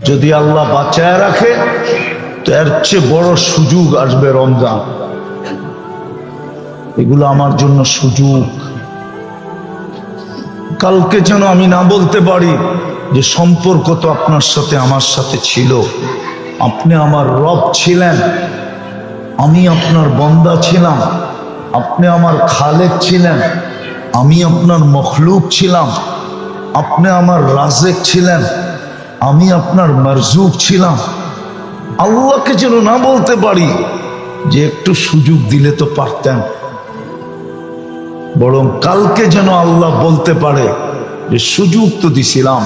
যদি আল্লাহ বাঁচায় রাখে তো এর চেয়ে বড় সুযোগ আসবে রমজান। এগুলো আমার জন্য সুযোগ। কালকে যেন আমি না বলতে পারি যে সম্পর্ক তো আপনার সাথে আমার সাথে ছিল, আপনি আমার রব ছিলেন, আমি আপনার বান্দা ছিলাম, আপনি আমার খালেক ছিলেন, আমি আপনার মখলুক ছিলাম, আপনি আমার রাজেক ছিলেন, আমি আপনার মারজুক ছিলাম। আল্লাহকে যেন না বলতে পারি যে একটু সুযোগ দিলে তো পারতেন, বরং কালকে যেন আল্লাহ বলতে পারে যে সুযোগ তো দিছিলাম,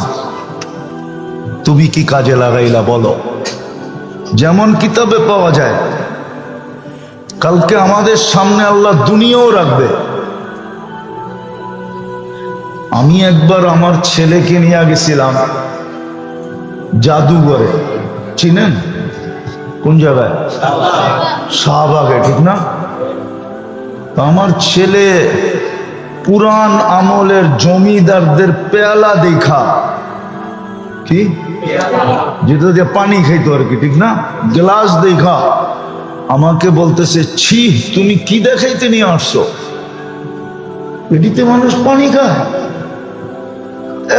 তুমি কি কাজে লাগাইলা বলো। যেমন কিতাবে পাওয়া যায়, কালকে আমাদের সামনে আল্লাহ দুনিয়াও রাখবে। আমি একবার আমার ছেলেকে নিয়ে গেছিলাম জাদুঘরে, চিনেন কোন জায়গায়? শাহবাগে, ঠিক না? আমার ছেলে পুরান আমলের জমিদারদের পেয়ালা দেখা, কি যেটা দিয়ে পানি খাইতো আর কি, ঠিক না, গ্লাস দেখা আমাকে বলতেছে, ছি তুমি কি দেখাইতে নিয়ে আসছো, এটিতে মানুষ পানি খায়,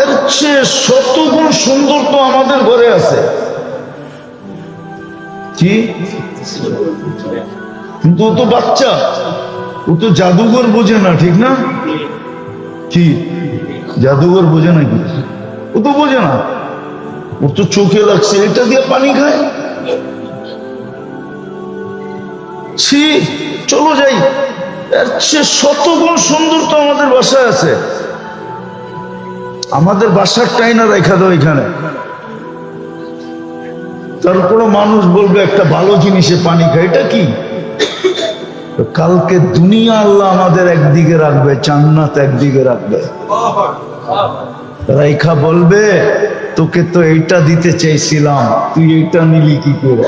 এর চেয়ে শতগুণ সুন্দর তো আমাদের ঘরে আছে। কি? কিন্তু ও তো বাচ্চা, ও তো জাদুঘর বোঝে না, ঠিক না? কি জাদুঘর বোঝে নাকি? ও তো বোঝে না, ওর তো চোখে লাগছে এটা দিয়ে পানি খায়। ছি, চলো যাই, এর চেয়ে শতগুণ সুন্দর তো আমাদের বাসায় আছে। আমাদের বাসার টাইনা রেখা দাও এখানে, তারপরে মানুষ বলবে একটা ভালো জিনিসে পানি খায়, এটা কি? কালকে দুনিয়া আল্লাহ আমাদের একদিকে রাখবে, জান্নাত একদিকে রাখবে। রাইখা বলবে, তোকে তো এইটা দিতে চাইছিলাম, তুই এইটা নিলি কি করে?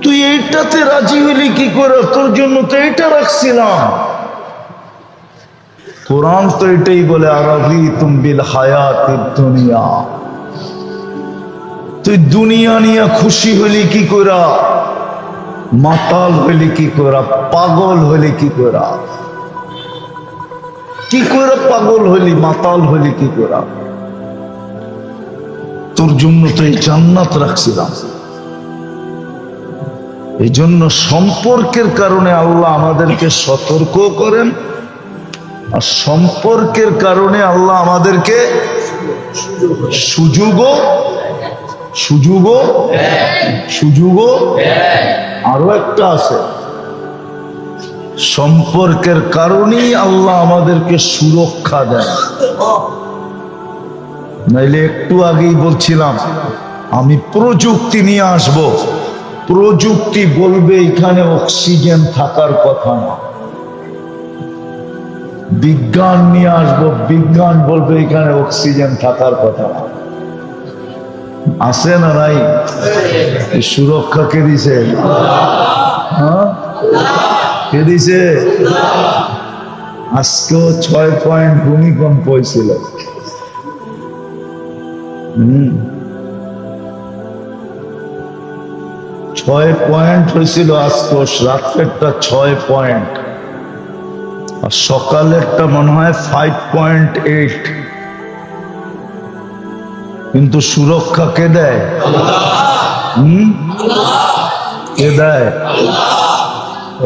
তুই এইটাতে রাজি হইলি কি করে? তোর জন্য তো এটা রাখছিলাম। কোরআন তো এটাই বলে, আরাদিতুম বিল হায়াতিদ দুনিয়া, তুই দুনিয়া নিয়ে খুশি হইলি কি কইরা, মাতাল হইলি কি কইরা, পাগল হইলি কি কইরা? কি করে পাগল হইলি, মাতাল হইলি কি কইরা? তোর জন্য তো এই জান্নাত রাখছিলাম। এই জন্য সম্পর্কের কারণে আল্লাহ আমাদেরকে সতর্ক করেন, আর সম্পর্কের কারণে আল্লাহ আমাদেরকে সুযোগও আরো একটা আছে, সম্পর্কের কারণেই আল্লাহ আমাদেরকে সুরক্ষা দেয়। নাইলে একটু আগেই বলছিলাম আমি প্রযুক্তি নিয়ে আসব, প্রযুক্তি বলবে এখানে অক্সিজেন থাকার কথা না। বিজ্ঞান নিয়ে আসবো, বিজ্ঞান বলবে এখানে অক্সিজেন থাকার কথা না। আছে না নাই? সুরক্ষা কে দিছে? হ্যাঁ, কে দিছে? আজকেও 6 পয়েন্ট ভূমিকম্প হয়েছিল। 6 পয়েন্ট হয়েছিল আজকে, রাত্রেরটা 6 পয়েন্ট, আর সকালেরটা মনে হয় 5.8। কিন্তু সুরক্ষা কে দেয়? কে দেয়?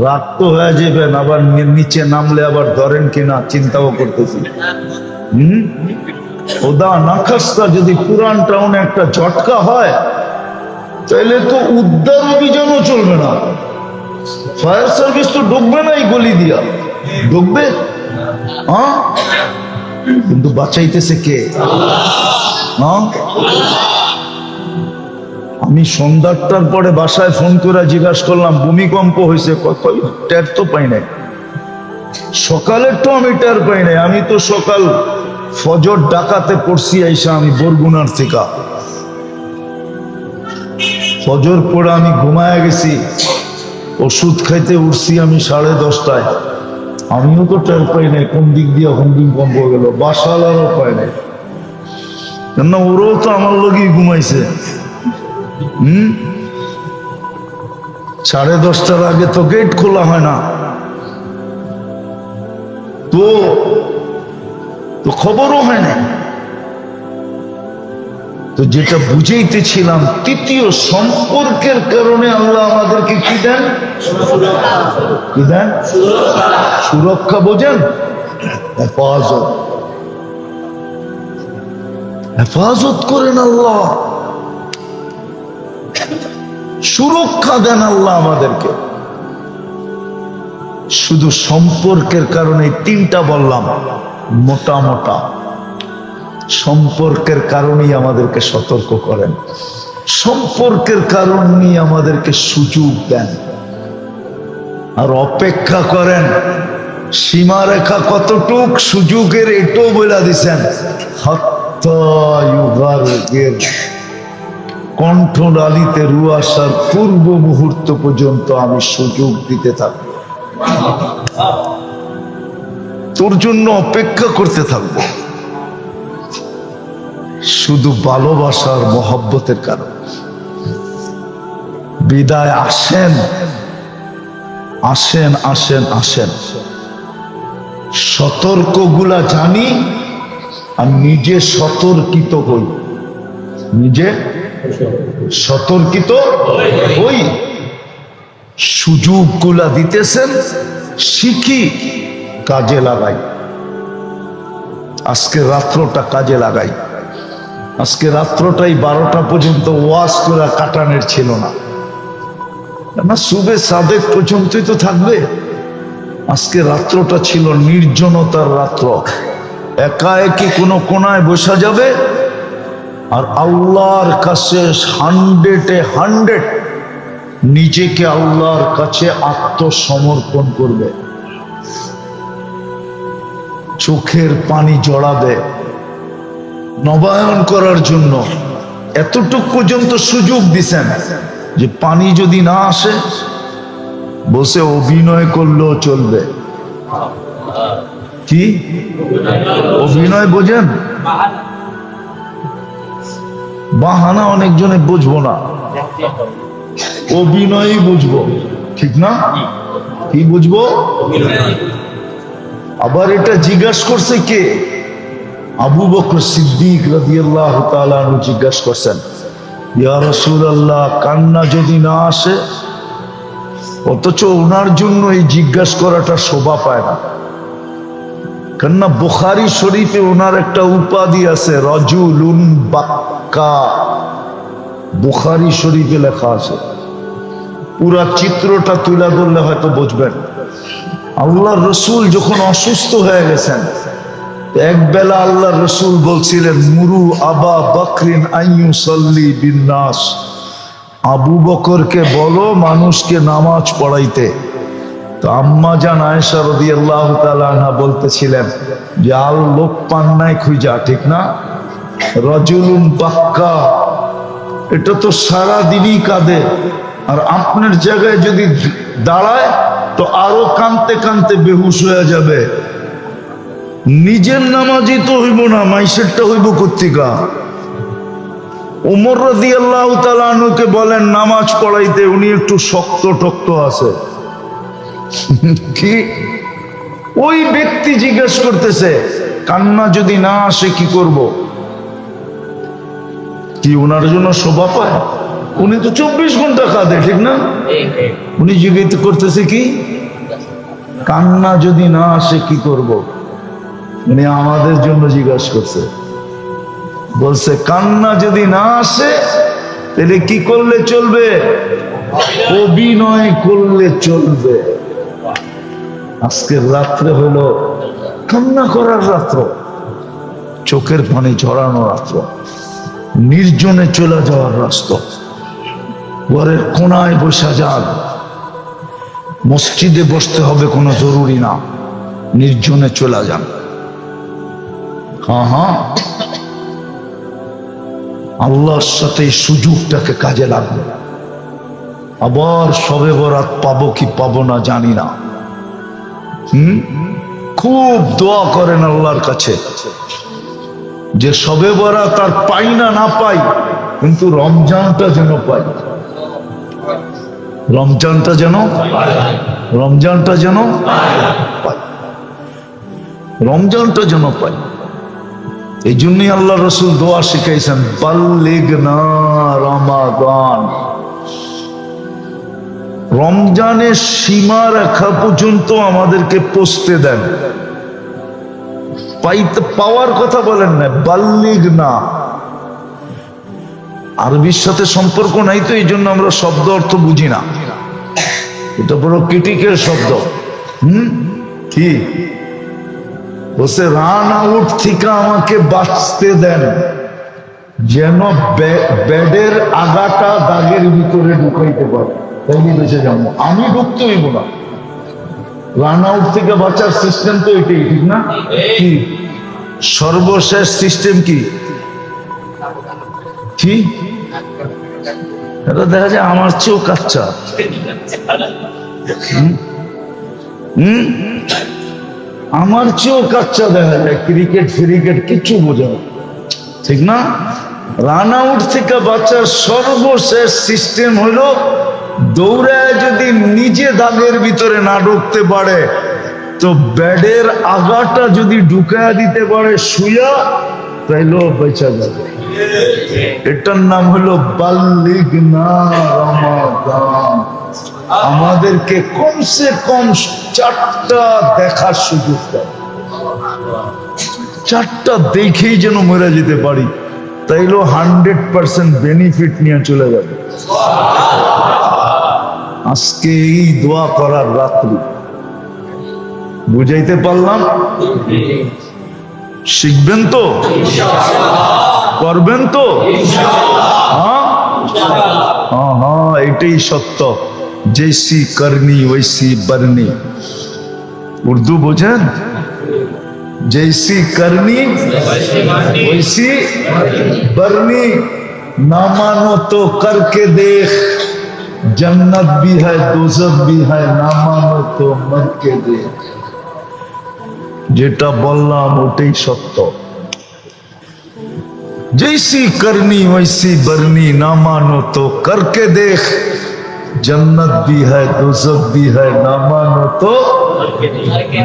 রাত তো হয়ে যাবেন, আবার নিচে নামলে আবার ধরেন কিনা চিন্তাও করতেছি। ওদা না খাস্তা যদি পুরান টাউনে একটা ঝটকা হয় তাহলে তো উদ্ধার অভিযানও চলবে না, ফায়ার সার্ভিস তো ঢুকবে না, এই গলি দিয়া ঢুকবে। হ্যাঁ, কিন্তু বাঁচাইতেছে কে? আমি সন্ধ্যাটার পরে বাসায় ফোন করে জিজ্ঞাসা করলাম ভূমিকম্প হয়েছে, টের তো পাই নাই। সকালের তো আমি টের পাই নাই, আমি তো সকাল ফজর ডাকাতে পড়ছি আইসা, আমি বরগুনার থেকে ফজর পড়ে আমি ঘুমায় গেছি, ওষুধ খাইতে উঠছি আমি 10:30টায়, আমিও তো টের পাই নাই কোন দিক দিয়ে ভূমিকম্প গেল, বাসালারও পাই নাই। কেন ওরাও তো আমার লগেই ঘুমাইছে। 10:30টার আগে তো গেট খোলা হয় না, তো খবরও হয় না। তো যেটা বুঝাইতেছিলাম, তৃতীয় সম্পর্কের কারণে আল্লাহ আমাদেরকে কি দেন? কি দেন? সুরক্ষা। বোঝেন? হেফাজত। হেফাজত করেন আল্লাহ, সুরক্ষা দেন আল্লাহ আমাদেরকে। শুধু সম্পর্কের কারণে 3টা বললাম, মোটা মোটা সম্পর্কের কারণেই আমাদেরকে সতর্ক করেন, সম্পর্কের কারণেই আমাদেরকে সুযোগ দেন, আর অপেক্ষা করেন। সীমারেখা কতটুক সুযোগের এটাও বলে দিছেন, কণ্ঠনালীতে রু আসার পূর্ব মুহূর্ত পর্যন্ত আমি সুযোগ দিতে থাকব, তোর জন্য অপেক্ষা করতে থাকব, শুধু ভালোবাসার মহব্বতের কারণে। বিদায় আসেন, আসেন, আসেন, আসেন। সতর্কগুলা জানি, আর নিজে সতর্কিত হই, নিজে সতর্কিত হই। সুযোগগুলা দিতেছেন, শিখি, কাজে লাগাই। আজকে রাত্রটা কাজে লাগাই। আজকে রাত্রটাই 12টা পর্যন্ত ওয়াজ করে কাটানোর ছিল না, সুবে সাদেক পর্যন্তই তো থাকবে। আজকে রাত্রটা ছিল নির্জনতার রাত্র, একা একই কোনো কোনায় বসা যাবে, আর আল্লাহর কাছে 100 নিজেকে আল্লাহর কাছে আত্মসমর্পণ করবে, চোখের পানি জড়াবে নবায়ন করার জন্য। এতটুক পর্যন্ত সুযোগ দিছেন যে পানি যদি না আসে, বসে অভিনয় করলেও চলবে। কি অভিনয় বোঝেন? বাহানা অনেকজনে বুঝবো না, অভিনয়ই বুঝবো, ঠিক না? কি বুঝবো? আবার এটা জিজ্ঞাসা করছে কে? আবু বকর সিদ্দিক রাদিয়াল্লাহু তাআলা আনহু জিজ্ঞাসা করছেন, ইয়া রাসূলুল্লাহ, কান্না যদি না আসে? অথচ ওনার জন্য এই জিজ্ঞাসা করাটা শোভা পায় না। কেননা বুখারী শরীফে ওনার একটা উপাধি আছে, রাজুলুন বাক্কা। বুখারী শরীফে লেখা আছে, পুরা চিত্রটা তুলে ধরলে হয়তো বুঝবেন। আল্লাহর রাসূল যখন অসুস্থ হয়ে গেছেন, একবেলা আল্লাহর রাসূল বলছিলেন, মুরু আবা বকরিন আইয়ুসাল্লি বিন্নাস, আবু বকরকে বলো মানুষকে নামাজ পড়াইতে। তো আম্মা জান আয়েশা রাদিয়াল্লাহু তাআলা আনহা বলতেছিলেন যে আল লোক পান নাই খুঁজা, ঠিক না? রাজুলুন বাক্কা, এটা তো সারা দিনই কাঁদে, আর আপনার জায়গায় যদি দাঁড়ায় তো আরো কাঁদতে কাঁদতে বেহুশ হয়ে যাবে। নিজের নামাজই তো হইব না, মাইসেরটা হইব কর্তিকা। ওমর রাদিয়াল্লাহু তাআলা আনহুকে বলেন নামাজ পড়াইতে, উনি একটু শক্ত টক্ত আছে। কি ওই ব্যক্তি জিজ্ঞেস করতেছে, কান্না যদি না আসে কি করব? কি ওনার জন্য শোভা পায়? উনি তো 24 ঘন্টা কাঁদে, ঠিক না? উনি জিজ্ঞেস করতেছে কি, কান্না যদি না আসে কি করব? উনি আমাদের জন্য জিজ্ঞাসা করছে, বলছে কান্না যদি না আসে তাহলে কি করলে চলবে? অভিনয় করলে চলবে। আজকের রাত্রে হলো কান্না করার রাত্র, চোখের পানি ঝরানো রাত্র, নির্জনে চলে যাওয়ার রাস্তা। ঘরের কোনায় বসা যান, মসজিদে বসতে হবে কোনো জরুরি না, নির্জনে চলে যান। হ্যাঁ, আল্লাহর সাথে এই সুযোগটাকে কাজে লাগবে। আবার শবে বরাত পাবো কি পাবো না জানি না। খুব দোয়া করেন আল্লাহর কাছে, যে সবে বরাত আর পাই না না পাই, কিন্তু রমজানটা যেন পাই, রমজানটা যেন পাই, রমজানটা যেন পাই। এই জন্যই আল্লাহ রসুল দোয়া শিখাইছেন, বাল্লিগনা রমাদান। রমজানের সীমা রেখা পর্যন্ত আমাদেরকে পৌঁছতে দেন। পাওয়ার কথা বলেন না, বাল্লিগনা। আরবির সাথে সম্পর্ক নাই তো, এই জন্য আমরা শব্দ অর্থ বুঝি না। এটা বড় ক্রিটিক্যাল শব্দ। কি বলছে? রান আউট থেকে আমাকে বাঁচতে দেন, যেন বেডের আগাটা দাগের ভিতরে ঢুকাইতে পারে, তাইলে বেঁচে যাবো। আমি ঢুকতে হইব না। রান আউট থেকে বাঁচার সিস্টেম তো এটাই, ঠিক না? কি সর্বশেষ সিস্টেম কি? কি এটা দেখা যায় আমার চেয়েও কাচ্চা। আমার চেয়েও কাচ্চা দেখা যায়, ক্রিকেট ফ্রিকেট কিচ্ছু বোঝা, ঠিক না? রান আউট থেকে বাঁচার সর্বশেষ সিস্টেম হলো দৌড়ায় যদি নিজে দাগের ভিতরে না ঢুকতে পারে, তো ব্যাডের আগাটা যদি ঢুকায় দিতে পারে শুয়া, তাইলেও বেঁচে যাবে। এটার নাম হলো বাল্লিগনা রমাদান। আমাদেরকে কমসে কম 4টা দেখার সুযোগ দেয়, 4টা দেখেই যেন মরে যেতে পারি, তাইলেও 100% বেনিফিট নিয়ে চলে যাবে। আজকে এই দোয়া করার রাত্রি, বুঝাইতে পারলাম? শিখবেন তো, করবেন তো? হ্যাঁ হ্যাঁ, এটাই সত্য। জৈসি করনি ওইসি বরনি। উর্দু বোঝেন? जैसी करनी वैसी बरनी, ना मानो तो करके देख, जन्नत भी है दोजख भी है, ना मानो तो मर के देख। যেটা বললাম ওটাই সত্য। जैसी करनी वैसी बरनी, ना मानो तो करके देख, जन्नत भी है दोजख भी है, ना मानो तो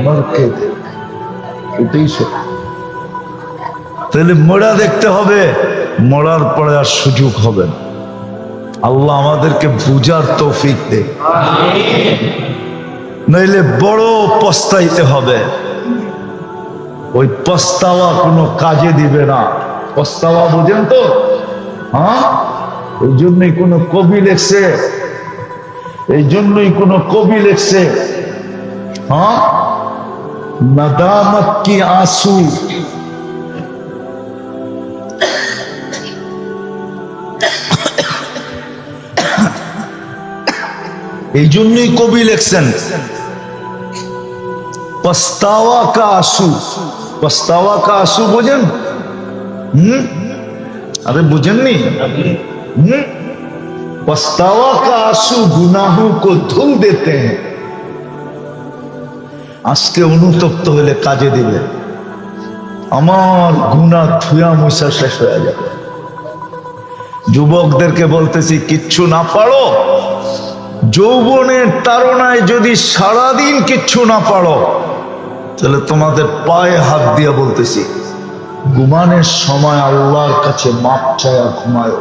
मर के देख। এটাই সত্য। তাহলে মরা দেখতে হবে, মরার পরে আর সুযোগ হবে না। আল্লাহ আমাদেরকে বুঝার তৌফিক দে, নইলে বড় পস্তাইতে হবে। ওই পস্তাওয়া কোনো কাজে দিবে না। পস্তাওয়া বুঝেন তো? হ্যাঁ, এই জন্যই কোনো কবি লেখছে, এই জন্যই কোনো কবি লেখছে, হ্যাঁ, नदामत की आंसू এই জন্যই কবি লেখছেন पछतावा का आंसू। पछतावा का आंसू বোঝেন? अरे बुझेन नहीं? पछतावा का आंसू गुनाहों को धुल देते हैं। আজকে অনুতপ্ত হলে কাজে দিবে, আমার গুনাহ ধুয়া মুছা শেষ হয়ে যাবে। যুবকদেরকে বলতেছি, কিচ্ছু না পারো, যৌবনের তাড়নায় যদি সারাদিন কিচ্ছু না পারো, তাহলে তোমাদের পায়ে হাত দিয়া বলতেছি, ঘুমানোর সময় আল্লাহর কাছে মাপ চায়া ঘুমায়।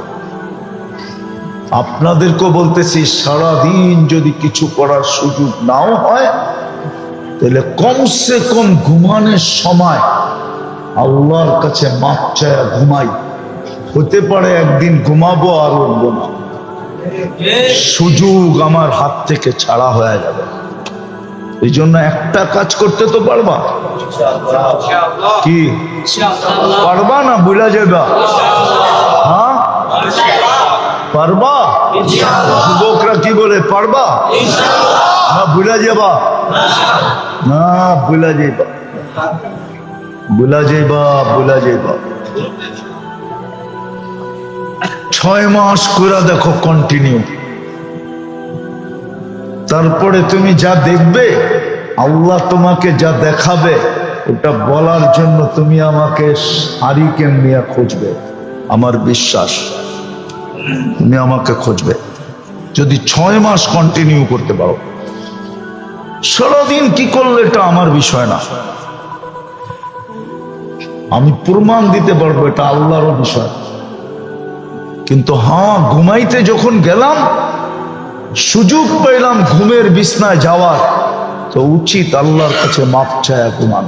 আপনাদেরকেও বলতেছি, সারাদিন যদি কিছু করার সুযোগ নাও হয়, তাহলে কমসে কম ঘুমানোর সময় আল্লাহর কাছে মাপ চায়া ঘুমাই। হতে পারে একদিন ঘুমাবো আর উঠবো না, সুযোগ আমার হাত থেকে ছাড়া হয়ে যাবে। এই জন্য একটা কাজ করতে তো পারবা, কি পারবা না? ভুলা যাবা? হ্যাঁ পারবা? যুবকরা কি বলে, পারবা না ভুলা যাবা? না ভুলা যাইবা, ভুলা যাইবা, ভুলা যাইবা। 6 মাস করে দেখো কন্টিনিউ, তারপরে তুমি যা দেখবে, আল্লাহ তোমাকে যা দেখাবে, ওটা বলার জন্য তুমি আমাকে হারিকেন নিয়ে খুঁজবে। আমার বিশ্বাস তুমি আমাকে খুঁজবে যদি 6 মাস কন্টিনিউ করতে পারো। সারাদিন কি করলে এটা আমার বিষয় না, আমি প্রমাণ দিতে পারবো এটা আল্লাহরও বিষয়। কিন্তু হ্যাঁ, ঘুমাইতে যখন গেলাম, সুযোগ পেলাম ঘুমের বিছনায় যাওয়ার, তো উচিত আল্লাহর কাছে মাপ চায়া ঘুমান।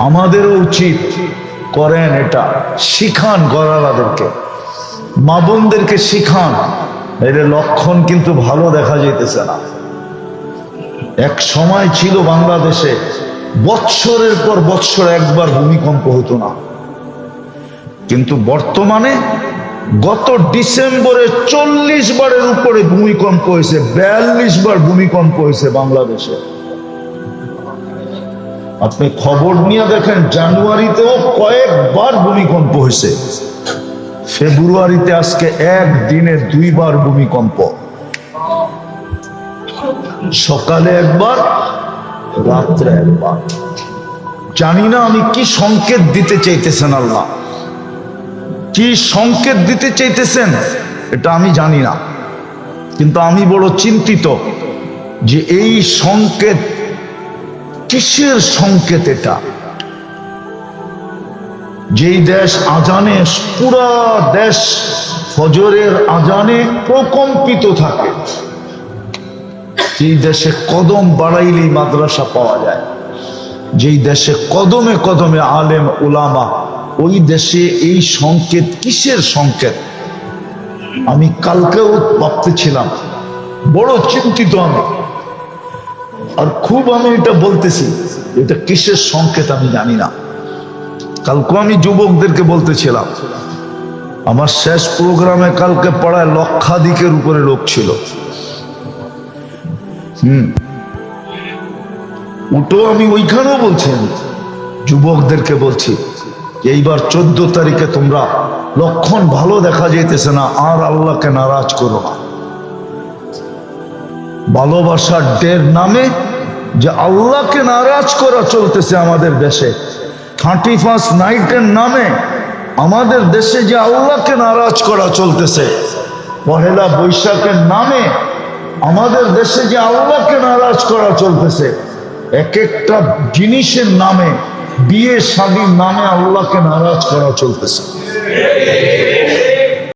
আমাদেরও উচিত, করেন এটা, শিখান ঘরওয়ালাদেরকে, মা বোনদেরকে শিখান। এর লক্ষণ কিন্তু ভালো দেখা যাইতেছে না। এক সময় ছিল বাংলাদেশে বৎসরের পর বৎসর একবার ভূমিকম্প হতো না, কিন্তু বর্তমানে গত ডিসেম্বরে 40 বারের উপরে ভূমিকম্প হয়েছে, 42 বার ভূমিকম্প হয়েছে বাংলাদেশে। আপনি খবর নিয়ে দেখেন, জানুয়ারিতেও কয়েকবার ভূমিকম্প হয়েছে, ফেব্রুয়ারিতে আজকে একদিনে 2 বার ভূমিকম্প, সকালে একবার, রাত্রে একবার। জানি না আমি কি সংকেত দিতে চাইতেছেন আল্লাহ, কি সংকেত দিতে চাইতেছেন এটা আমি জানি না, কিন্তু আমি বড় চিন্তিত যে এই সংকেত কিসের সংকেত। এটা যেই দেশ আজানে, পুরা দেশ ফজরের আজানে প্রকম্পিত থাকে, যেই দেশে কদম বাড়াইলেই মাদ্রাসা পাওয়া যায়, যেই দেশে কদমে কদমে আলেম উলামা, ওই দেশে এই সংকেত কিসের সংকেত? আমি কালকেও ভাবতেছিলাম, বড় চিন্তিত আমি, আর খুব আমি এটা বলতেছি, এটা কিসের সংকেত আমি জানি না। কালকে আমি যুবকদেরকে বলতেছিলাম, আমার শেষ প্রোগ্রামে কালকে পড়ায় লক্ষাধিকের উপরে লোক ছিল। ওটাও আমি ওইখানেও বলছি, যুবকদেরকে বলছি এইবার 14 তারিখে তোমরা লক্ষণ ভালো দেখা যাইতেছে না, আর আল্লাহকে নারাজ করো না। ভালোবাসার ডের নামে যে আল্লাহকে নারাজ করা চলতেছে আমাদের দেশে, 31 নাইটের নামে আমাদের দেশে যে আল্লাহকে নারাজ করা চলতেছে, পহেলা বৈশাখের নামে আমাদের দেশে যে আল্লাহকে নারাজ করা চলতেছে, এক একটা জিনিসের নামে, বিয়ে শাদীর নামে আল্লাহকে নারাজ করা চলতেছে।